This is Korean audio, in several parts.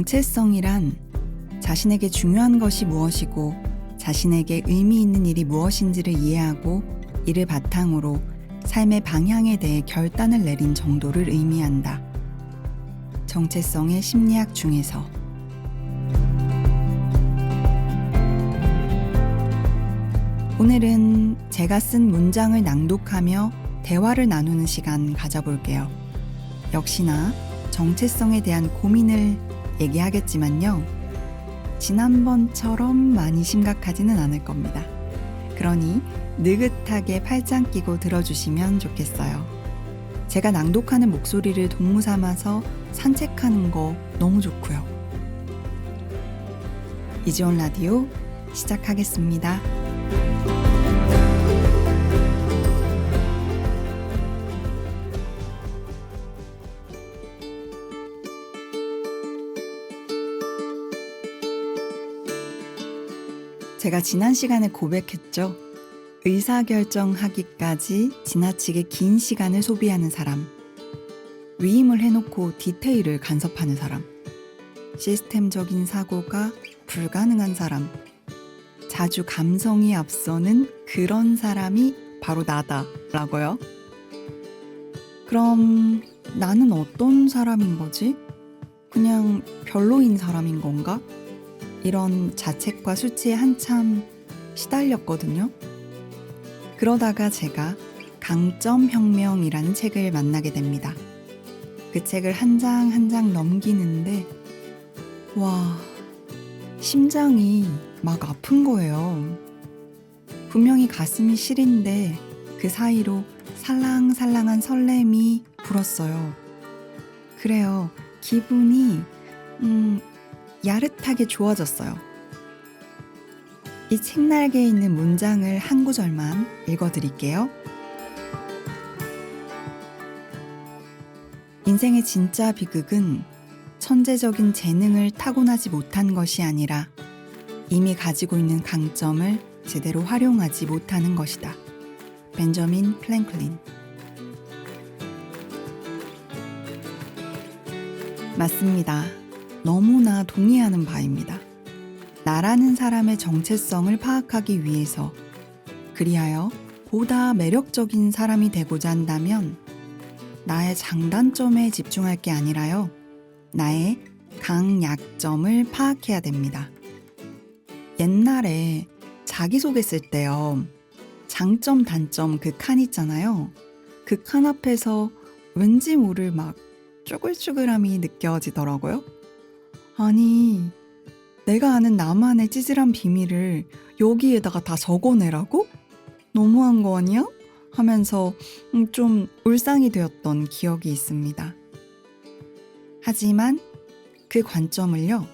정체성이란 자신에게 중요한 것이 무엇이고 자신에게 의미 있는 일이 무엇인지를 이해하고 이를 바탕으로 삶의 방향에 대해 결단을 내린 정도를 의미한다. 정체성의 심리학 중에서 오늘은 제가 쓴 문장을 낭독하며 대화를 나누는 시간 가져볼게요. 역시나 정체성에 대한 고민을 얘기하겠지만요. 지난번처럼 많이 심각하지는 않을 겁니다. 그러니 느긋하게 팔짱 끼고 들어주시면 좋겠어요. 제가 낭독하는 목소리를 동무 삼아서 산책하는 거 너무 좋고요. 이지원 라디오 시작하겠습니다. 제가 지난 시간에 고백했죠. 의사결정하기까지 지나치게 긴 시간을 소비하는 사람, 위임을 해놓고 디테일을 간섭하는 사람, 시스템적인 사고가 불가능한 사람, 자주 감성이 앞서는 그런 사람이 바로 나다라고요. 그럼 나는 어떤 사람인 거지? 그냥 별로인 사람인 건가? 이런 자책과 수치에 한참 시달렸거든요. 그러다가 제가 강점혁명이라는 책을 만나게 됩니다. 그 책을 한 장 한 장 넘기는데 와, 심장이 막 아픈 거예요. 분명히 가슴이 시린데 그 사이로 살랑살랑한 설렘이 불었어요. 그래요. 기분이 야릇하게 좋아졌어요. 이 책날개에 있는 문장을 한 구절만 읽어드릴게요. 인생의 진짜 비극은 천재적인 재능을 타고나지 못한 것이 아니라 이미 가지고 있는 강점을 제대로 활용하지 못하는 것이다. 벤저민 프랭클린. 맞습니다. 너무나 동의하는 바입니다. 나라는 사람의 정체성을 파악하기 위해서, 그리하여 보다 매력적인 사람이 되고자 한다면 나의 장단점에 집중할 게 아니라요, 나의 강약점을 파악해야 됩니다. 옛날에 자기소개 쓸 때요, 장점 단점 그 칸 있잖아요. 그 칸 앞에서 왠지 모를 막 쭈글쭈글함이 느껴지더라고요. 아니, 내가 아는 나만의 찌질한 비밀을 여기에다가 다 적어내라고? 너무한 거 아니야? 하면서 좀 울상이 되었던 기억이 있습니다. 하지만 그 관점을요,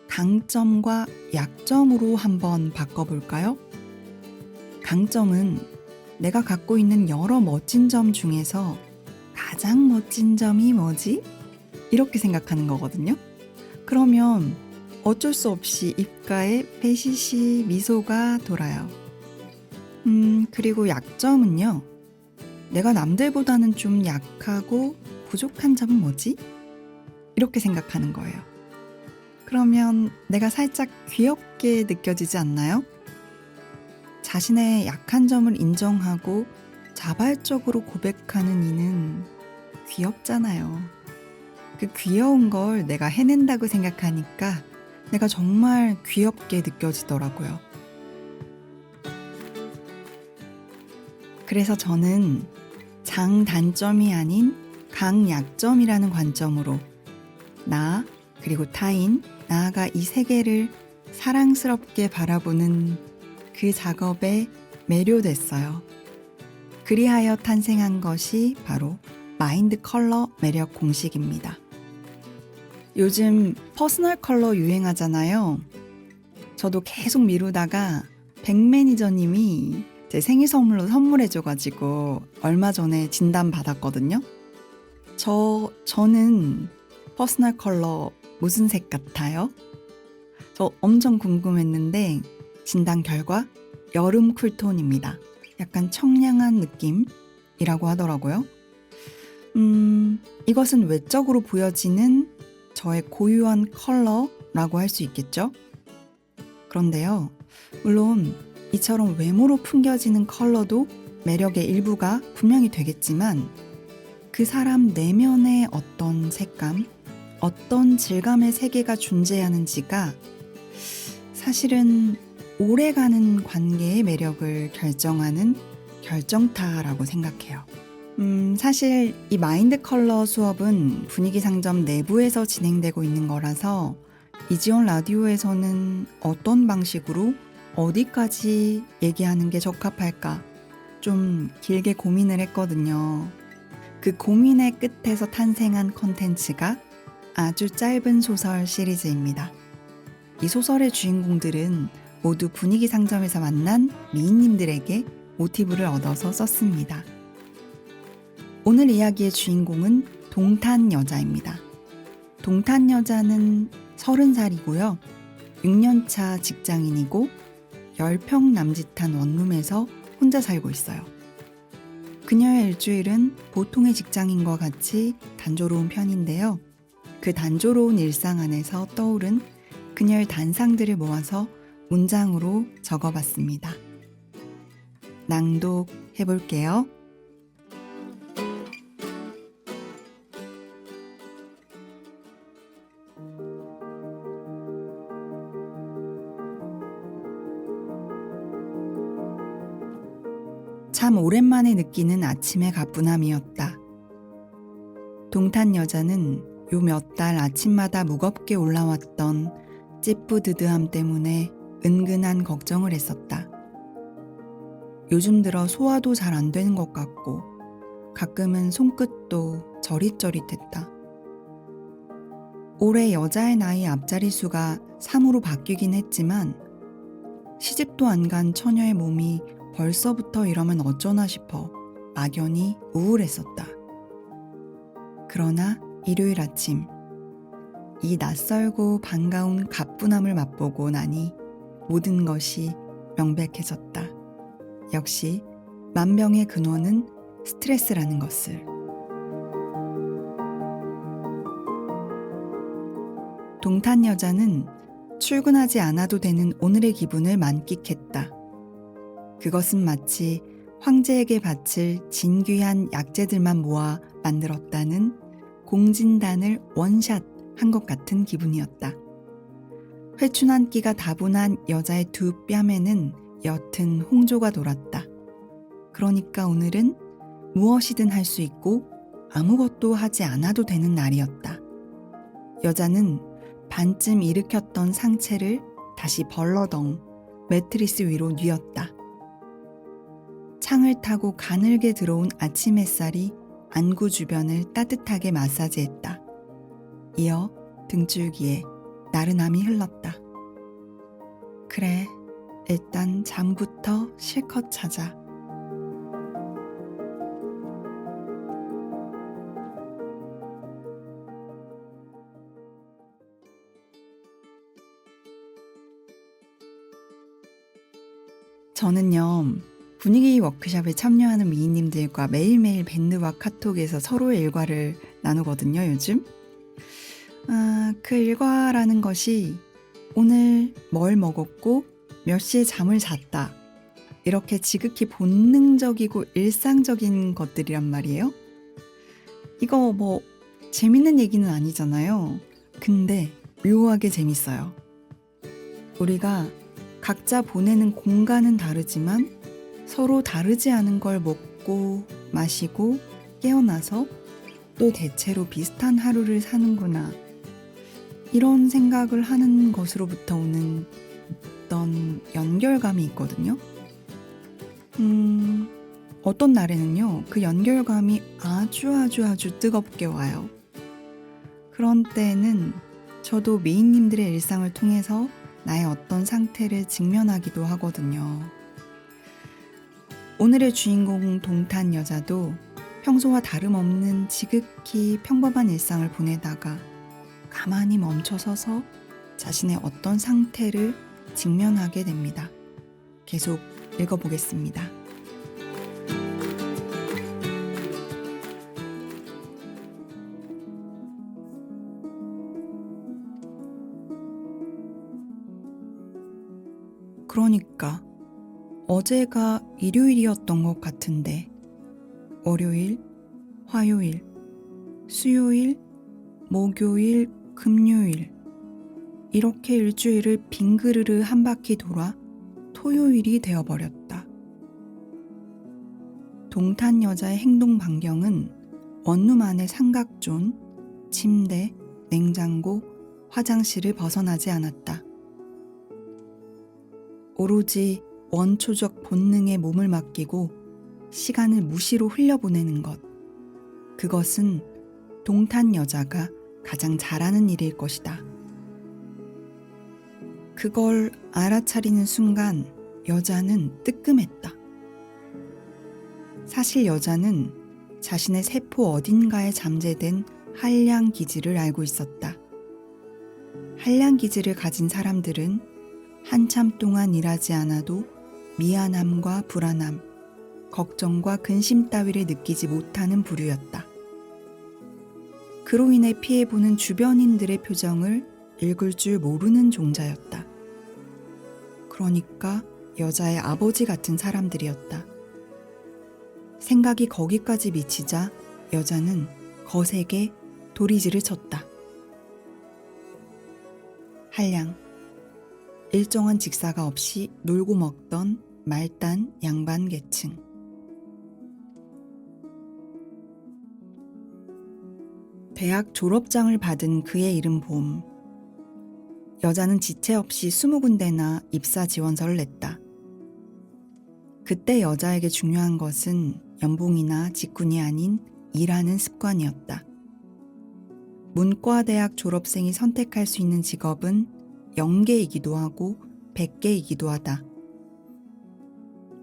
강점과 약점으로 한번 바꿔볼까요? 강점은 내가 갖고 있는 여러 멋진 점 중에서 가장 멋진 점이 뭐지? 이렇게 생각하는 거거든요. 그러면 어쩔 수 없이 입가에 배시시 미소가 돌아요. 그리고 약점은요, 내가 남들보다는 좀 약하고 부족한 점은 뭐지? 이렇게 생각하는 거예요. 그러면 내가 살짝 귀엽게 느껴지지 않나요? 자신의 약한 점을 인정하고 자발적으로 고백하는 이는 귀엽잖아요. 그 귀여운 걸 내가 해낸다고 생각하니까 내가 정말 귀엽게 느껴지더라고요. 그래서 저는 장단점이 아닌 강약점이라는 관점으로 나, 그리고 타인, 나아가 이 세계를 사랑스럽게 바라보는 그 작업에 매료됐어요. 그리하여 탄생한 것이 바로 마인드 컬러 매력 공식입니다. 요즘 퍼스널 컬러 유행하잖아요. 저도 계속 미루다가 백 매니저님이 제 생일 선물로 선물해줘가지고 얼마 전에 진단 받았거든요. 저는 퍼스널 컬러 무슨 색 같아요? 저 엄청 궁금했는데 진단 결과 여름 쿨톤입니다. 약간 청량한 느낌이라고 하더라고요. 이것은 외적으로 보여지는 저의 고유한 컬러라고 할 수 있겠죠? 그런데요, 물론 이처럼 외모로 풍겨지는 컬러도 매력의 일부가 분명히 되겠지만 그 사람 내면의 어떤 색감, 어떤 질감의 세계가 존재하는지가 사실은 오래가는 관계의 매력을 결정하는 결정타라고 생각해요. 사실 이 마인드 컬러 수업은 분위기 상점 내부에서 진행되고 있는 거라서 이지원 라디오에서는 어떤 방식으로 어디까지 얘기하는 게 적합할까 좀 길게 고민을 했거든요. 그 고민의 끝에서 탄생한 콘텐츠가 아주 짧은 소설 시리즈입니다. 이 소설의 주인공들은 모두 분위기 상점에서 만난 미인님들에게 모티브를 얻어서 썼습니다. 오늘 이야기의 주인공은 동탄 여자입니다. 동탄 여자는 30살이고요. 6년차 직장인이고 10평 남짓한 원룸에서 혼자 살고 있어요. 그녀의 일주일은 보통의 직장인과 같이 단조로운 편인데요. 그 단조로운 일상 안에서 떠오른 그녀의 단상들을 모아서 문장으로 적어봤습니다. 낭독해볼게요. 참 오랜만에 느끼는 아침의 가뿐함이었다. 동탄 여자는 요 몇 달 아침마다 무겁게 올라왔던 찌뿌드드함 때문에 은근한 걱정을 했었다. 요즘 들어 소화도 잘 안 되는 것 같고 가끔은 손끝도 저릿저릿했다. 올해 여자의 나이 앞자리 수가 3으로 바뀌긴 했지만 시집도 안 간 처녀의 몸이 벌써부터 이러면 어쩌나 싶어 막연히 우울했었다. 그러나 일요일 아침 이 낯설고 반가운 가뿐함을 맛보고 나니 모든 것이 명백해졌다. 역시 만병의 근원은 스트레스라는 것을. 동탄 여자는 출근하지 않아도 되는 오늘의 기분을 만끽했다. 그것은 마치 황제에게 바칠 진귀한 약재들만 모아 만들었다는 공진단을 원샷 한 것 같은 기분이었다. 회춘 한 끼가 다분한 여자의 두 뺨에는 옅은 홍조가 돌았다. 그러니까 오늘은 무엇이든 할 수 있고 아무것도 하지 않아도 되는 날이었다. 여자는 반쯤 일으켰던 상체를 다시 벌러덩 매트리스 위로 뉘었다. 창을 타고 가늘게 들어온 아침 햇살이 안구 주변을 따뜻하게 마사지했다. 이어 등줄기에 나른함이 흘렀다. 그래, 일단 잠부터 실컷 자자. 저는요, 분위기 워크숍에 참여하는 미인님들과 매일매일 밴드와 카톡에서 서로의 일과를 나누거든요, 요즘. 그 일과라는 것이 오늘 뭘 먹었고 몇 시에 잠을 잤다. 이렇게 지극히 본능적이고 일상적인 것들이란 말이에요. 이거 뭐 재밌는 얘기는 아니잖아요. 근데 묘하게 재밌어요. 우리가 각자 보내는 공간은 다르지만 서로 다르지 않은 걸 먹고 마시고 깨어나서 또 대체로 비슷한 하루를 사는구나. 이런 생각을 하는 것으로부터 오는 어떤 연결감이 있거든요. 어떤 날에는요, 그 연결감이 아주 뜨겁게 와요. 그런 때에는 저도 미인님들의 일상을 통해서 나의 어떤 상태를 직면하기도 하거든요. 오늘의 주인공 동탄 여자도 평소와 다름없는 지극히 평범한 일상을 보내다가 가만히 멈춰서서 자신의 어떤 상태를 직면하게 됩니다. 계속 읽어보겠습니다. 그러니까 어제가 일요일이었던 것 같은데 월요일, 화요일, 수요일, 목요일, 금요일 이렇게 일주일을 빙그르르 한 바퀴 돌아 토요일이 되어버렸다. 동탄 여자의 행동 반경은 원룸 안의 삼각존, 침대, 냉장고, 화장실을 벗어나지 않았다. 오로지 원초적 본능에 몸을 맡기고 시간을 무시로 흘려보내는 것. 그것은 동탄 여자가 가장 잘하는 일일 것이다. 그걸 알아차리는 순간 여자는 뜨끔했다. 사실 여자는 자신의 세포 어딘가에 잠재된 한량 기질을 알고 있었다. 한량 기질을 가진 사람들은 한참 동안 일하지 않아도 미안함과 불안함, 걱정과 근심 따위를 느끼지 못하는 부류였다. 그로 인해 피해보는 주변인들의 표정을 읽을 줄 모르는 종자였다. 그러니까 여자의 아버지 같은 사람들이었다. 생각이 거기까지 미치자 여자는 거세게 도리지를 쳤다. 한량, 일정한 직사가 없이 놀고 먹던 말단 양반 계층. 대학 졸업장을 받은 그의 이름 봄. 여자는 지체 없이 20군데나 입사 지원서를 냈다. 그때 여자에게 중요한 것은 연봉이나 직군이 아닌 일하는 습관이었다. 문과대학 졸업생이 선택할 수 있는 직업은 0개이기도 하고 100개이기도 하다.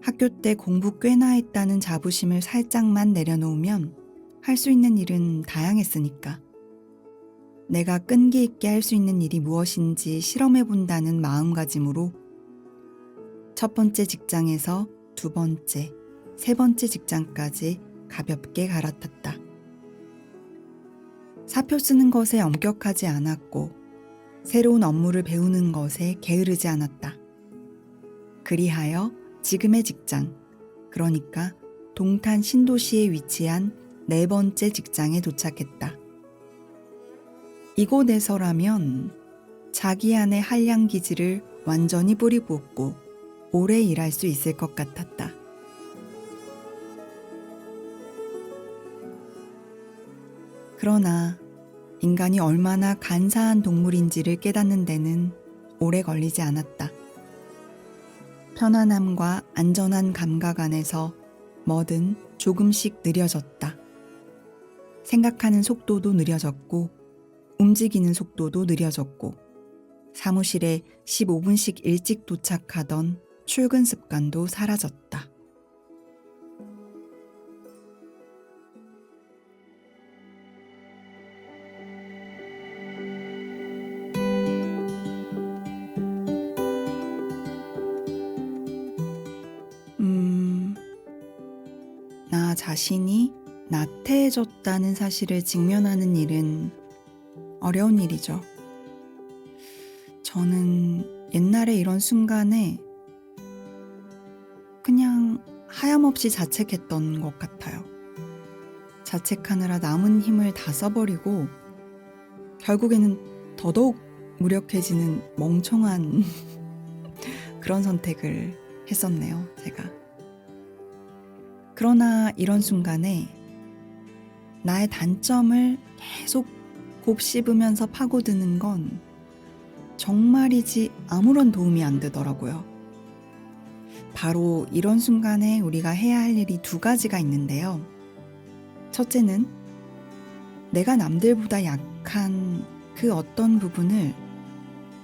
학교 때 공부 꽤나 했다는 자부심을 살짝만 내려놓으면 할 수 있는 일은 다양했으니까. 내가 끈기 있게 할 수 있는 일이 무엇인지 실험해본다는 마음가짐으로 첫 번째 직장에서 두 번째, 세 번째 직장까지 가볍게 갈아탔다. 사표 쓰는 것에 엄격하지 않았고 새로운 업무를 배우는 것에 게으르지 않았다. 그리하여 지금의 직장, 그러니까 동탄 신도시에 위치한 네 번째 직장에 도착했다. 이곳에서라면 자기 안의 한량 기질을 완전히 뿌리 뽑고 오래 일할 수 있을 것 같았다. 그러나 인간이 얼마나 간사한 동물인지를 깨닫는 데는 오래 걸리지 않았다. 편안함과 안전한 감각 안에서 뭐든 조금씩 느려졌다. 생각하는 속도도 느려졌고 움직이는 속도도 느려졌고 사무실에 15분씩 일찍 도착하던 출근 습관도 사라졌다. 나 자신이 나태해졌다는 사실을 직면하는 일은 어려운 일이죠. 저는 옛날에 이런 순간에 그냥 하염없이 자책했던 것 같아요. 자책하느라 남은 힘을 다 써버리고 결국에는 더더욱 무력해지는 멍청한 그런 선택을 했었네요, 제가. 그러나 이런 순간에 나의 단점을 계속 곱씹으면서 파고드는 건 정말이지 아무런 도움이 안 되더라고요. 바로 이런 순간에 우리가 해야 할 일이 두 가지가 있는데요. 첫째는 내가 남들보다 약한 그 어떤 부분을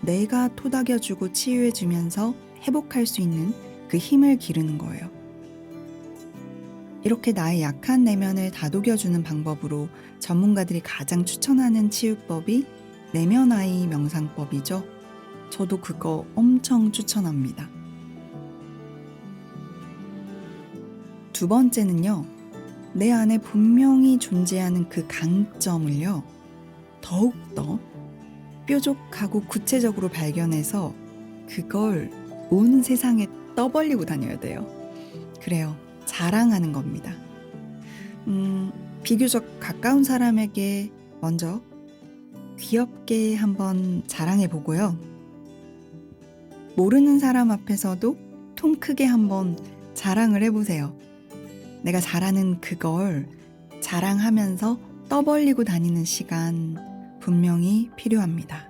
내가 토닥여주고 치유해주면서 회복할 수 있는 그 힘을 기르는 거예요. 이렇게 나의 약한 내면을 다독여주는 방법으로 전문가들이 가장 추천하는 치유법이 내면아이 명상법이죠. 저도 그거 엄청 추천합니다. 두 번째는요, 내 안에 분명히 존재하는 그 강점을요, 더욱더 뾰족하고 구체적으로 발견해서 그걸 온 세상에 떠벌리고 다녀야 돼요. 그래요. 자랑하는 겁니다. 비교적 가까운 사람에게 먼저 귀엽게 한번 자랑해 보고요. 모르는 사람 앞에서도 통 크게 한번 자랑을 해보세요. 내가 잘하는 그걸 자랑하면서 떠벌리고 다니는 시간 분명히 필요합니다.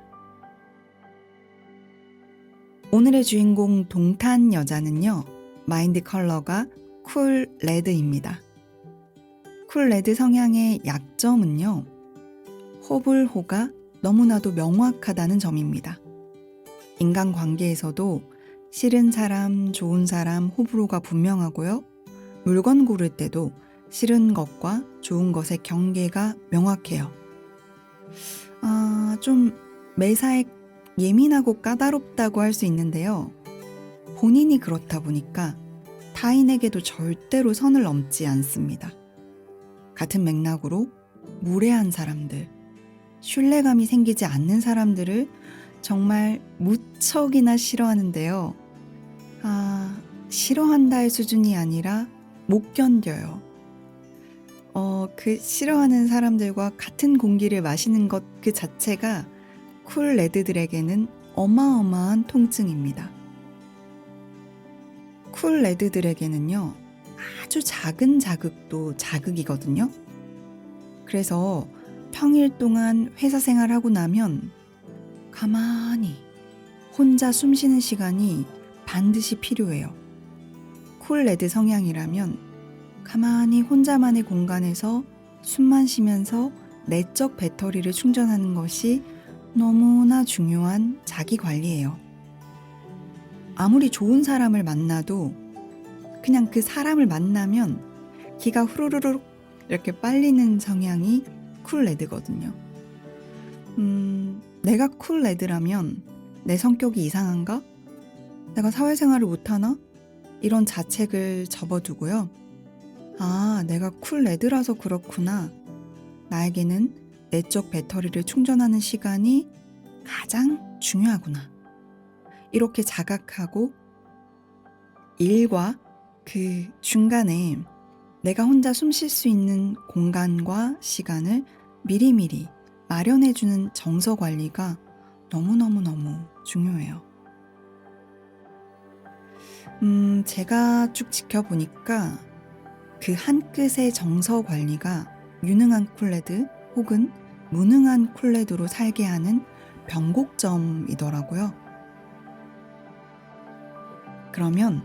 오늘의 주인공 동탄 여자는요, 마인드 컬러가 쿨 레드입니다. 쿨 레드 성향의 약점은요, 호불호가 너무나도 명확하다는 점입니다. 인간관계에서도 싫은 사람, 좋은 사람 호불호가 분명하고요. 물건 고를 때도 싫은 것과 좋은 것의 경계가 명확해요. 좀 매사에 예민하고 까다롭다고 할 수 있는데요. 본인이 그렇다 보니까 타인에게도 절대로 선을 넘지 않습니다. 같은 맥락으로 무례한 사람들, 신뢰감이 생기지 않는 사람들을 정말 무척이나 싫어하는데요. 싫어한다의 수준이 아니라 못 견뎌요. 그 싫어하는 사람들과 같은 공기를 마시는 것 그 자체가 쿨 레드들에게는 어마어마한 통증입니다. 쿨 레드들에게는요, 아주 작은 자극도 자극이거든요. 그래서 평일 동안 회사 생활하고 나면 가만히 혼자 숨 쉬는 시간이 반드시 필요해요. 쿨 레드 성향이라면 가만히 혼자만의 공간에서 숨만 쉬면서 내적 배터리를 충전하는 것이 너무나 중요한 자기 관리예요. 아무리 좋은 사람을 만나도 그냥 그 사람을 만나면 기가 후루룩 이렇게 빨리는 성향이 쿨 레드거든요. 내가 쿨 레드라면 내 성격이 이상한가? 내가 사회생활을 못하나? 이런 자책을 접어두고요. 내가 쿨 레드라서 그렇구나. 나에게는 내적 배터리를 충전하는 시간이 가장 중요하구나. 이렇게 자각하고 일과 그 중간에 내가 혼자 숨 쉴 수 있는 공간과 시간을 미리미리 마련해주는 정서 관리가 너무너무너무 중요해요. 제가 쭉 지켜보니까 그 한 끗의 정서 관리가 유능한 쿨레드 혹은 무능한 쿨레드로 살게 하는 변곡점이더라고요. 그러면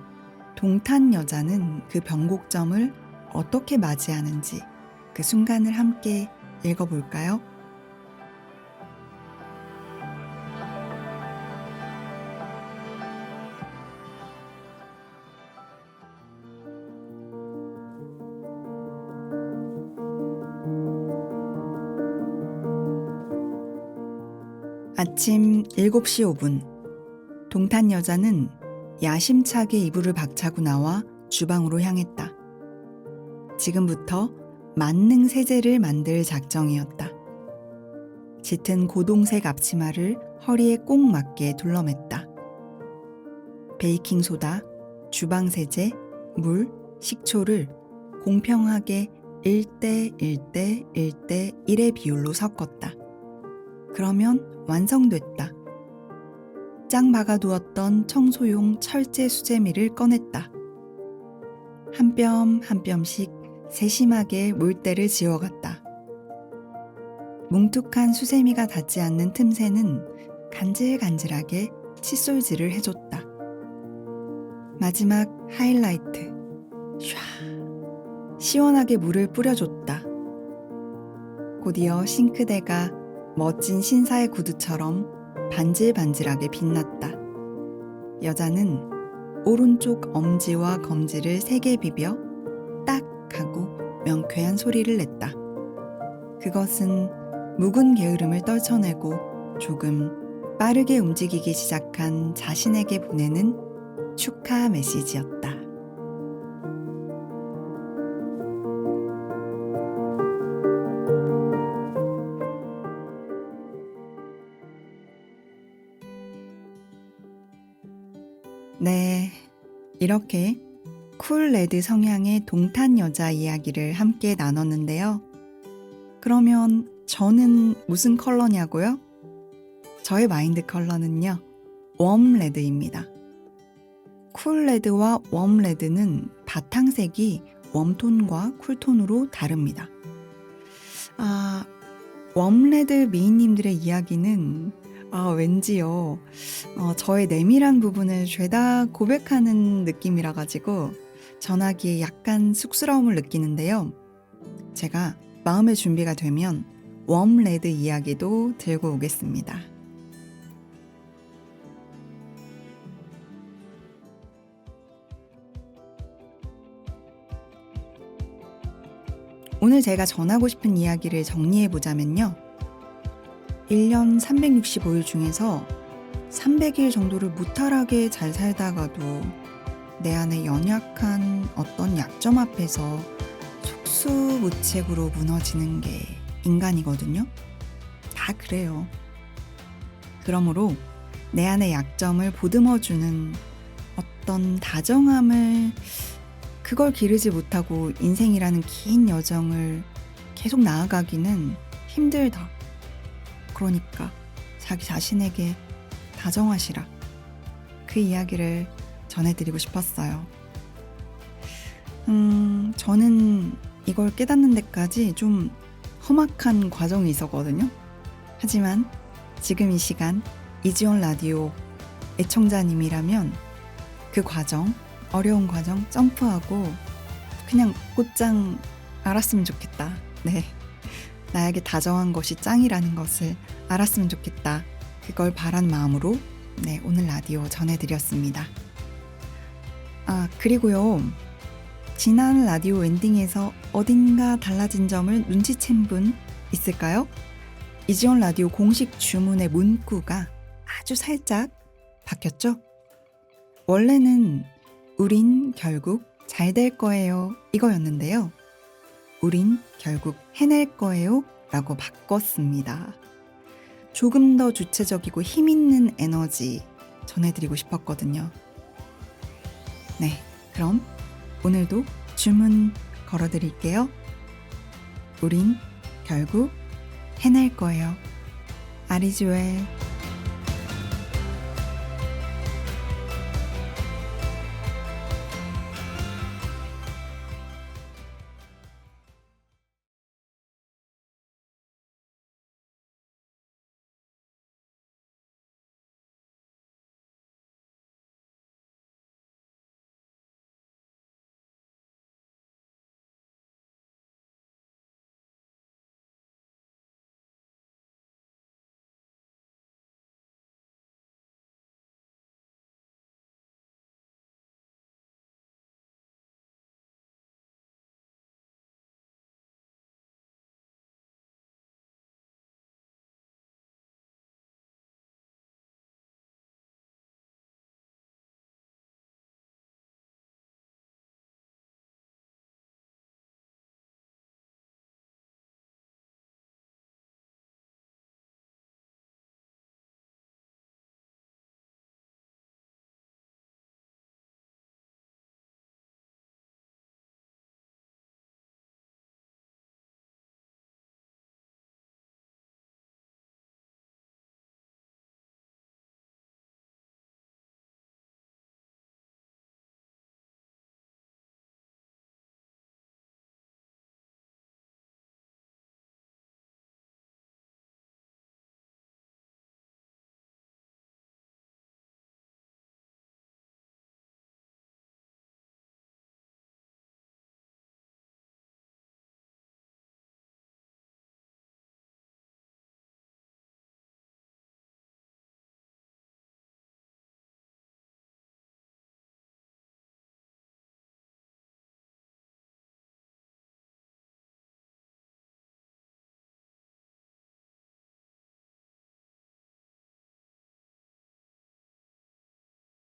동탄 여자는 그 변곡점을 어떻게 맞이하는지 그 순간을 함께 읽어볼까요? 아침 7시 5분, 동탄 여자는 야심차게 이불을 박차고 나와 주방으로 향했다. 지금부터 만능 세제를 만들 작정이었다. 짙은 고동색 앞치마를 허리에 꼭 맞게 둘러맸다. 베이킹소다, 주방세제, 물, 식초를 공평하게 1대 1대 1대 1의 비율로 섞었다. 그러면 완성됐다. 짱 박아두었던 청소용 철제 수제미를 꺼냈다. 한 뼘 한 뼘씩 세심하게 물때를 지워갔다. 뭉툭한 수세미가 닿지 않는 틈새는 간질간질하게 칫솔질을 해줬다. 마지막 하이라이트. 샤. 시원하게 물을 뿌려줬다. 곧이어 싱크대가 멋진 신사의 구두처럼 반질반질하게 빛났다. 여자는 오른쪽 엄지와 검지를 세게 비벼 딱 하고 명쾌한 소리를 냈다. 그것은 묵은 게으름을 떨쳐내고 조금 빠르게 움직이기 시작한 자신에게 보내는 축하 메시지였다. 네, 이렇게 쿨 레드 성향의 동탄 여자 이야기를 함께 나눴는데요. 그러면 저는 무슨 컬러냐고요? 저의 마인드 컬러는요, 웜 레드입니다. 쿨 레드와 웜 레드는 바탕색이 웜톤과 쿨톤으로 다릅니다. 웜 레드 미인님들의 이야기는 왠지요, 저의 내밀한 부분을 죄다 고백하는 느낌이라 가지고 전하기에 약간 쑥스러움을 느끼는데요. 제가 마음의 준비가 되면 웜 레드 이야기도 들고 오겠습니다. 오늘 제가 전하고 싶은 이야기를 정리해 보자면요. 1년 365일 중에서 300일 정도를 무탈하게 잘 살다가도 내 안에 연약한 어떤 약점 앞에서 속수무책으로 무너지는 게 인간이거든요. 다 그래요. 그러므로 내 안의 약점을 보듬어주는 어떤 다정함을, 그걸 기르지 못하고 인생이라는 긴 여정을 계속 나아가기는 힘들다. 그러니까 자기 자신에게 다정하시라. 그 이야기를 전해드리고 싶었어요. 저는 이걸 깨닫는 데까지 좀 험악한 과정이 있었거든요. 하지만 지금 이 시간 이지원 라디오 애청자님이라면 그 과정, 어려운 과정 점프하고 그냥 곧장 알았으면 좋겠다. 네, 나에게 다정한 것이 짱이라는 것을 알았으면 좋겠다. 그걸 바란 마음으로 네, 오늘 라디오 전해드렸습니다. 그리고요, 지난 라디오 엔딩에서 어딘가 달라진 점을 눈치챈 분 있을까요? 이지원 라디오 공식 주문의 문구가 아주 살짝 바뀌었죠? 원래는 우린 결국 잘 될 거예요 이거였는데요. 우린 결국 해낼 거예요 라고 바꿨습니다. 조금 더 주체적이고 힘있는 에너지 전해드리고 싶었거든요. 네, 그럼 오늘도 주문 걸어드릴게요. 우린 결국 해낼 거예요. 아리즈웰.